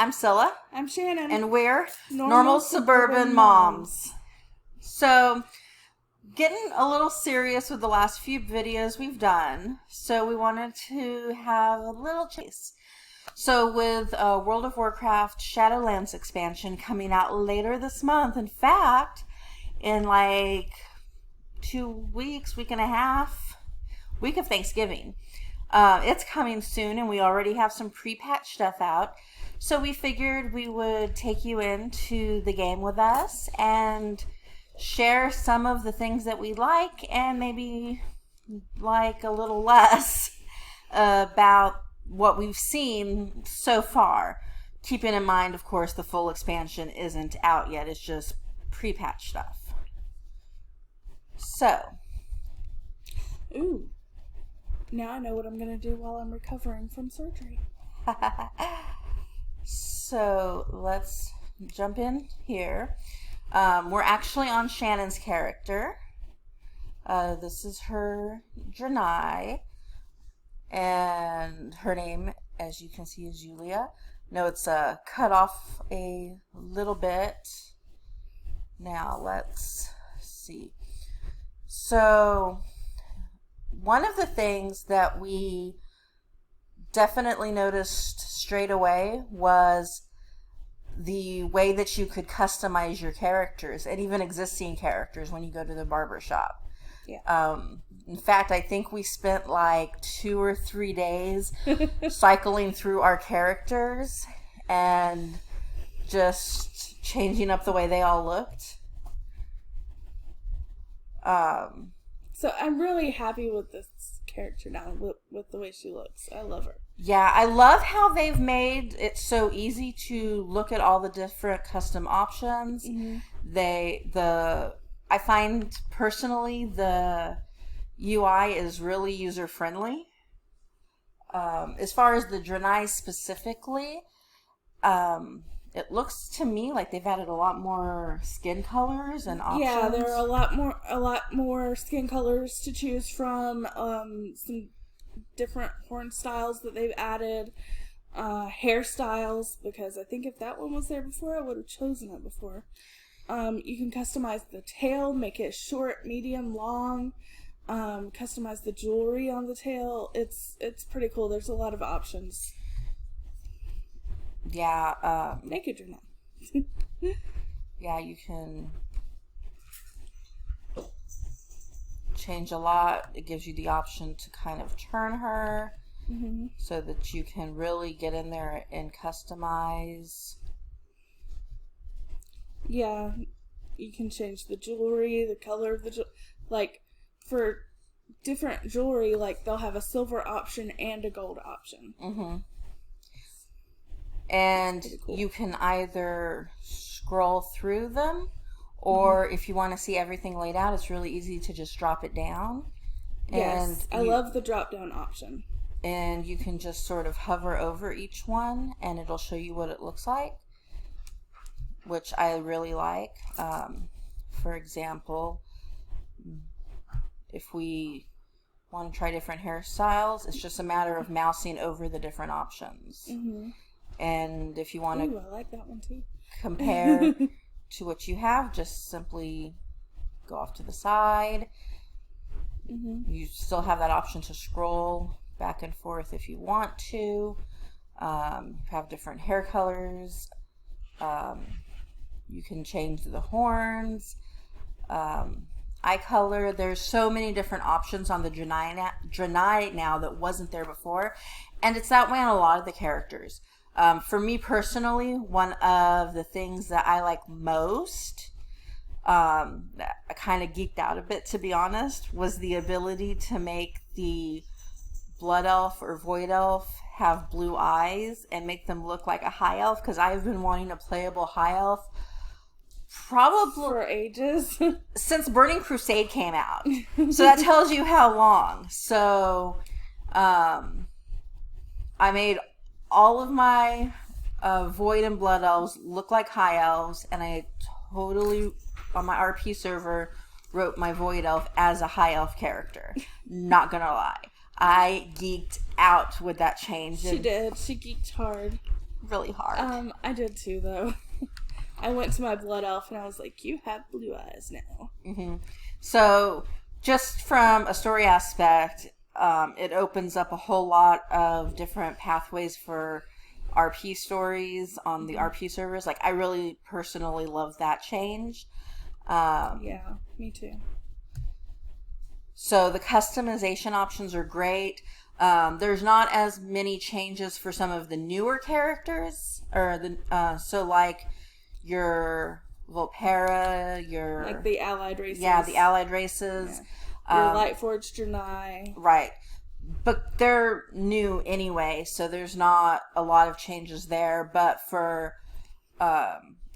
I'm Scylla. I'm Shannon. And we're Normal Suburban Moms. So, getting a little serious with the last few videos we've done. So, we wanted to have a little chase. So, with World of Warcraft Shadowlands expansion coming out later this month. In fact, in like 2 weeks, week and a half, week of Thanksgiving. It's coming soon, and we already have some pre-patch stuff out. So we figured we would take you into the game with us and share some of the things that we like and maybe like a little less about what we've seen so far. Keeping in mind, of course, the full expansion isn't out yet. It's just pre-patch stuff. So. Ooh. Now I know what I'm going to do while I'm recovering from surgery. So, let's jump in here. We're actually on Shannon's character. This is her Draenei. And her name, as you can see, is Yulea. No, it's cut off a little bit. Now, let's see. So, one of the things that we definitely noticed straight away was the way that you could customize your characters and even existing characters when you go to the barber shop. Yeah. In fact, I think we spent like 2 or 3 days cycling through our characters and just changing up the way they all looked. So I'm really happy with this character now, with the way she looks. I love her. Yeah, I love how they've made it so easy to look at all the different custom options. Mm-hmm. I find personally the UI is really user friendly. As far as the Draenei specifically, it looks to me like they've added a lot more skin colors and options. Yeah, there are a lot more skin colors to choose from. Some different horn styles that they've added. Hairstyles, because I think if that one was there before, I would have chosen it before. You can customize the tail, make it short, medium, long. Customize the jewelry on the tail. It's pretty cool. There's a lot of options. Yeah. Naked or not. Yeah, you can change a lot. It gives you the option to kind of turn her so that you can really get in there and customize. Yeah, you can change the jewelry, the color of the jewelry. Like, for different jewelry, like, they'll have a silver option and a gold option. Mm-hmm. And cool. You can either scroll through them, or if you want to see everything laid out, it's really easy to just drop it down. Yes, I love the drop-down option. And you can just sort of hover over each one, and it'll show you what it looks like, which I really like. For example, if we want to try different hairstyles, it's just a matter of mousing over the different options. Mm-hmm. And if you want to I like that one too. compare to what you have, just simply go off to the side. Mm-hmm. You still have that option to scroll back and forth if you want to. Have different hair colors. You can change the horns. Eye color. There's so many different options on the Draenei now that wasn't there before. And it's that way on a lot of the characters. For me personally, one of the things that I like most, that I kind of geeked out a bit, to be honest, was the ability to make the blood elf or void elf have blue eyes and make them look like a high elf, because I've been wanting a playable high elf probably for ages since Burning Crusade came out. So that tells you how long. So I made all of my void and blood elves look like high elves, and I totally, on my RP server, wrote my void elf as a high elf character. Not gonna lie, I geeked out with that change. She did. She geeked hard. really hard. I did too, though. I went to my blood elf and I was like, you have blue eyes now. Mm-hmm. So, just from a story aspect, it opens up a whole lot of different pathways for RP stories on the RP servers. Like, I really personally love that change. Yeah, me too. So the customization options are great. There's not as many changes for some of the newer characters, or so like your Volpera, your like the allied races. Yeah, the allied races. Yeah. Your Lightforged Draenei. Right. But they're new anyway, so there's not a lot of changes there. But for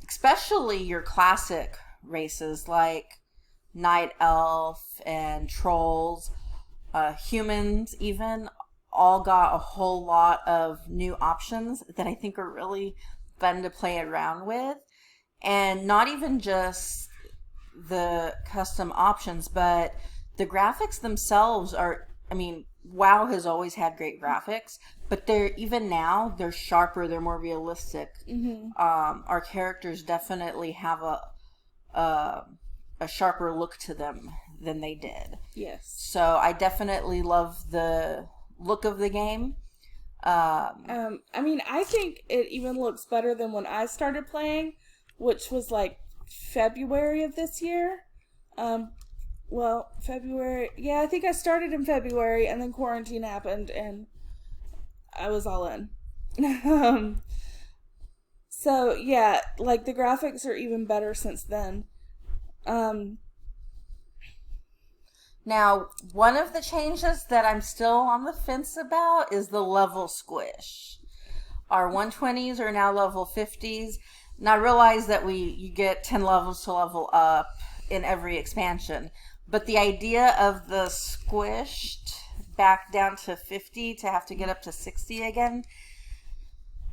especially your classic races like Night Elf and Trolls, humans even, all got a whole lot of new options that I think are really fun to play around with. And not even just the custom options, but the graphics themselves are, I mean, WoW has always had great graphics, but they're sharper, they're more realistic. Mm-hmm. Our characters definitely have a sharper look to them than they did. Yes. So I definitely love the look of the game. I mean, I think it even looks better than when I started playing, which was like February of this year. Well, February. Yeah, I think I started in February, and then quarantine happened, and I was all in. So yeah, like the graphics are even better since then. Now, one of the changes that I'm still on the fence about is the level squish. Our 120s are now level 50s. And I realize that you get 10 levels to level up in every expansion. But the idea of the squished back down to 50 to have to get up to 60 again,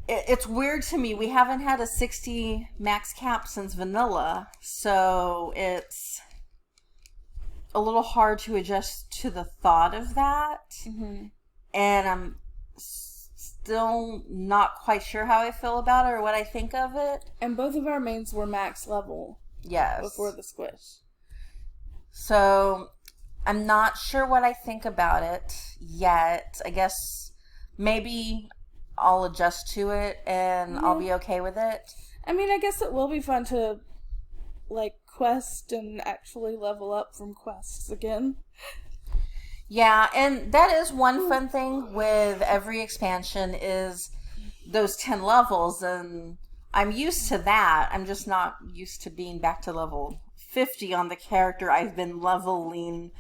it's weird to me. We haven't had a 60 max cap since vanilla, so it's a little hard to adjust to the thought of that. Mm-hmm. And I'm still not quite sure how I feel about it or what I think of it. And both of our mains were max level. Yes. Before the squish. So I'm not sure what I think about it yet. I guess maybe I'll adjust to it and I'll be okay with it. I mean, I guess it will be fun to like quest and actually level up from quests again. Yeah, and that is one fun thing with every expansion is those 10 levels, and I'm used to that. I'm just not used to being back to level 50 on the character I've been leveling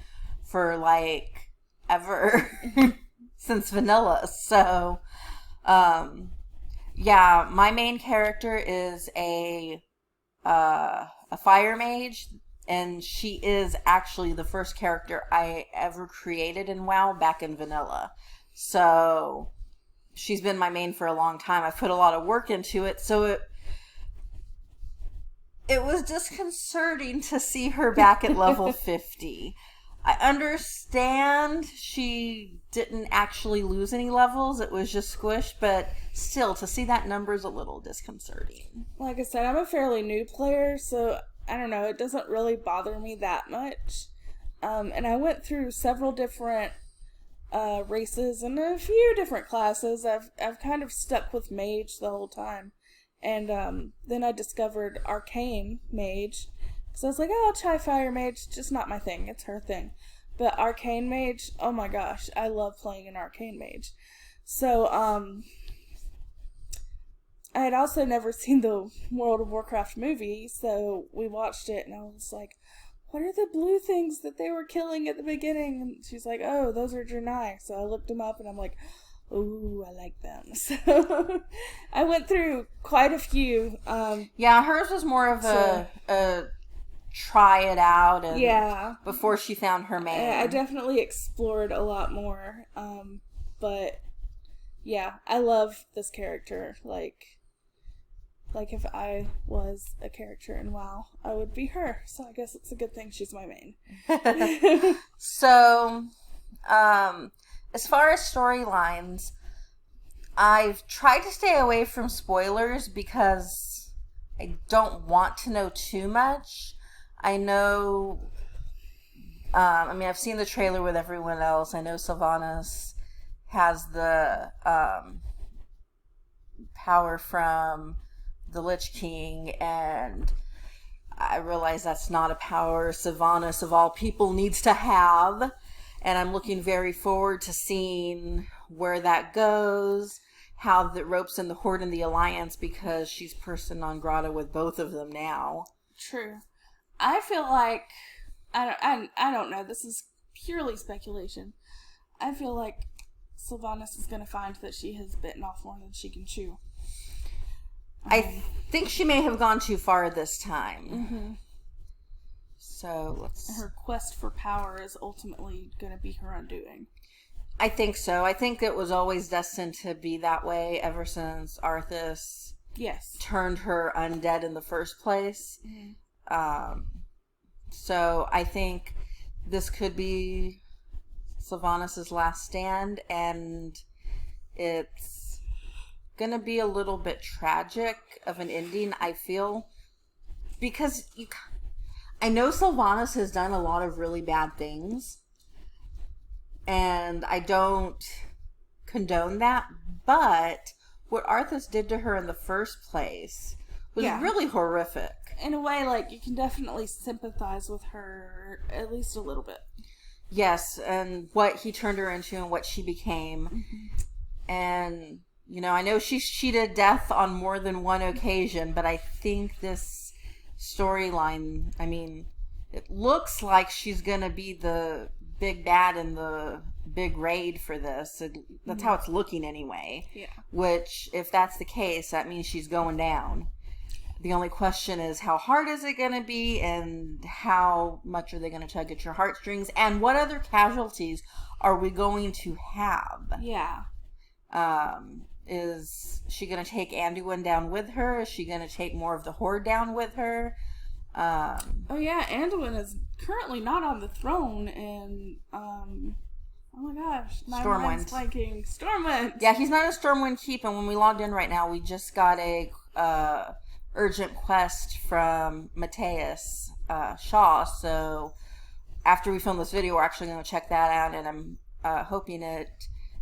for like ever since vanilla. So yeah, my main character is a fire mage, and she is actually the first character I ever created in WoW back in vanilla. So she's been my main for a long time. I've put a lot of work into it, so it was disconcerting to see her back at level 50. I understand she didn't actually lose any levels. It was just squished, but still, to see that number is a little disconcerting. Like I said, I'm a fairly new player, so I don't know, it doesn't really bother me that much. And I went through several different races and a few different classes. I've kind of stuck with mage the whole time. And then I discovered arcane mage. So I was like, oh, I'll try fire mage. Just not my thing. It's her thing. But arcane mage, oh my gosh, I love playing an arcane mage. So, I had also never seen the World of Warcraft movie, so we watched it, and I was like, what are the blue things that they were killing at the beginning? And she's like, oh, those are Draenei. So I looked them up, and I'm like, ooh, I like them. So I went through quite a few. Yeah, hers was more of a try it out and before she found her main. I definitely explored a lot more. But yeah, I love this character. Like if I was a character in WoW, I would be her. So I guess it's a good thing she's my main. So, as far as storylines, I've tried to stay away from spoilers because I don't want to know too much. I know, I've seen the trailer with everyone else. I know Sylvanas has the power from the Lich King, and I realize that's not a power Sylvanas, of all people, needs to have. And I'm looking very forward to seeing where that goes, how the ropes in the Horde and the Alliance, because she's person non grata with both of them now. True. I feel like, I don't know, this is purely speculation. I feel like Sylvanas is going to find that she has bitten off more than she can chew. I think she may have gone too far this time. Mm-hmm. So her quest for power is ultimately going to be her undoing. I think so. I think it was always destined to be that way ever since Arthas turned her undead in the first place. Mm-hmm. So I think this could be Sylvanas' last stand, and it's gonna be a little bit tragic of an ending, I feel, because I know Sylvanas has done a lot of really bad things, and I don't condone that, but what Arthas did to her in the first place was really horrific. In a way, like, you can definitely sympathize with her at least a little bit. Yes, and what he turned her into and what she became. Mm-hmm. And, I know she's cheated death on more than one occasion, but I think this storyline, it looks like she's gonna be the big bad in the big raid for this. That's how it's looking anyway. Yeah. Which, if that's the case, that means she's going down. The only question is, how hard is it going to be, and how much are they going to tug at your heartstrings, and what other casualties are we going to have? Yeah. Is she going to take Anduin down with her? Is she going to take more of the Horde down with her? Oh yeah, Anduin is currently not on the throne, and oh my gosh, my mind's blanking. Stormwind. Yeah, he's not in Stormwind Keep, and when we logged in right now, we just got a urgent quest from Matthias Shaw, so after we film this video, we're actually going to check that out, and I'm hoping it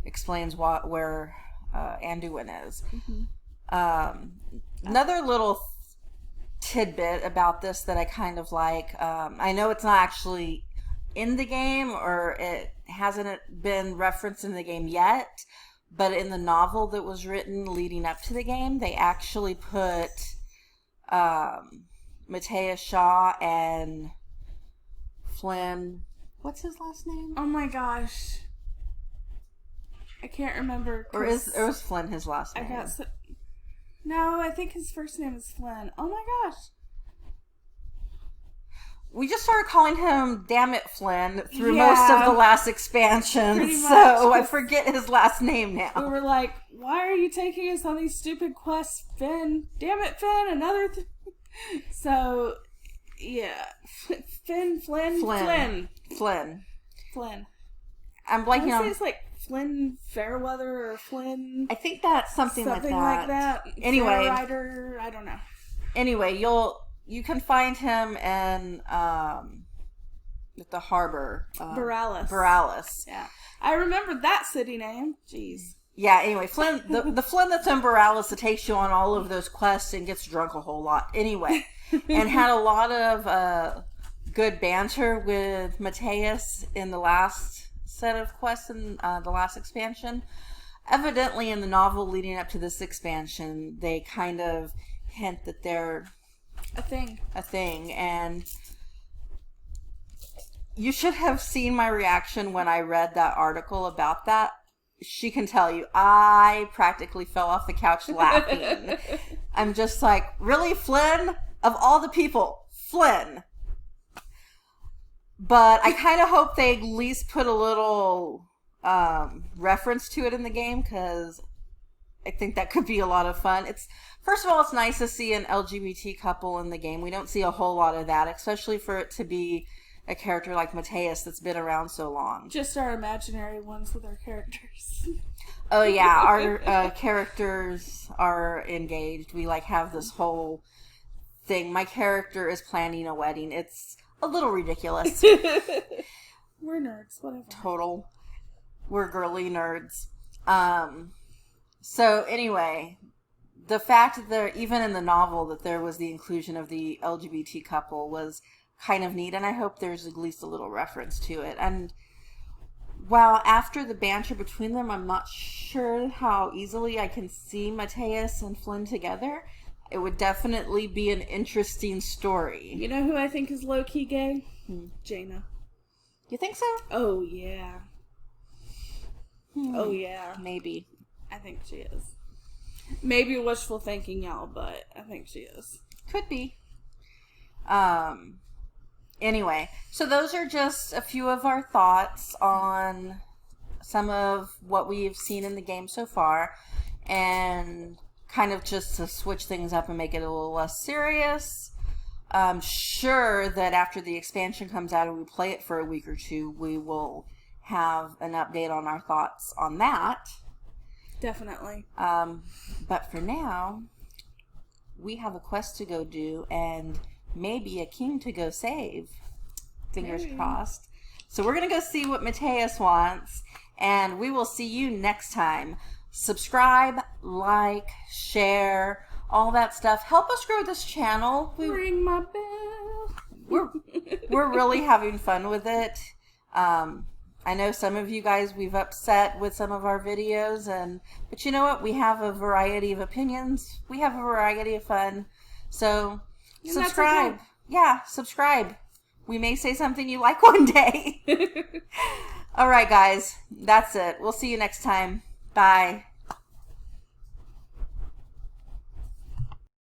explains where Anduin is. Mm-hmm. Another little tidbit about this that I kind of like, I know it's not actually in the game, or it hasn't been referenced in the game yet, but in the novel that was written leading up to the game, they actually put Matthias Shaw and Flynn. What's his last name? Oh my gosh, I can't remember. Or was Flynn his last name? No, I think his first name is Flynn. Oh my gosh. We just started calling him Damn It Flynn through most of the last expansion, so I forget his last name now. We were like, why are you taking us on these stupid quests, Finn? Damn it, Finn, another So, yeah. Flynn. I'm blanking on... It's like Flynn Fairweather or Flynn... I think that's something like that. Anyway. Fairrider, I don't know. Anyway, you can find him in at the harbor. Borealis. Yeah. I remember that city name. Jeez. Yeah, anyway, Flynn, the Flynn that's in Borealis that takes you on all of those quests and gets drunk a whole lot. Anyway, and had a lot of good banter with Matthias in the last set of quests in the last expansion. Evidently, in the novel leading up to this expansion, they kind of hint that they're a thing, and you should have seen my reaction when I read that article about that. She can tell you, I practically fell off the couch laughing. I'm just like, really, Flynn? Of all the people, Flynn. But I kind of hope they at least put a little reference to it in the game, because I think that could be a lot of fun. First of all, it's nice to see an LGBT couple in the game. We don't see a whole lot of that, especially for it to be a character like Mateus that's been around so long. Just our imaginary ones with our characters. Oh yeah, our characters are engaged. We like have this whole thing. My character is planning a wedding. It's a little ridiculous. We're nerds, whatever. Total. We're girly nerds. So anyway, the fact that even in the novel that there was the inclusion of the LGBT couple was kind of neat, and I hope there's at least a little reference to it. And while after the banter between them, I'm not sure how easily I can see Mateus and Flynn together, it would definitely be an interesting story. You know who I think is low-key gay? Jaina. You think so? Oh, yeah. Oh, yeah. Maybe. I think she is. Maybe wishful thinking, y'all, but I think she is. Could be. Anyway, so those are just a few of our thoughts on some of what we've seen in the game so far, and kind of just to switch things up and make it a little less serious. I'm sure that after the expansion comes out and we play it for a week or two, we will have an update on our thoughts on that. Definitely. But for now, we have a quest to go do and maybe a king to go save. Fingers crossed. So we're going to go see what Mateus wants, and we will see you next time. Subscribe, like, share, all that stuff. Help us grow this channel. Ring my bell. We're really having fun with it. I know some of you guys we've upset with some of our videos, but you know what? We have a variety of opinions. We have a variety of fun. So subscribe. Okay. Yeah, subscribe. We may say something you like one day. All right, guys. That's it. We'll see you next time. Bye.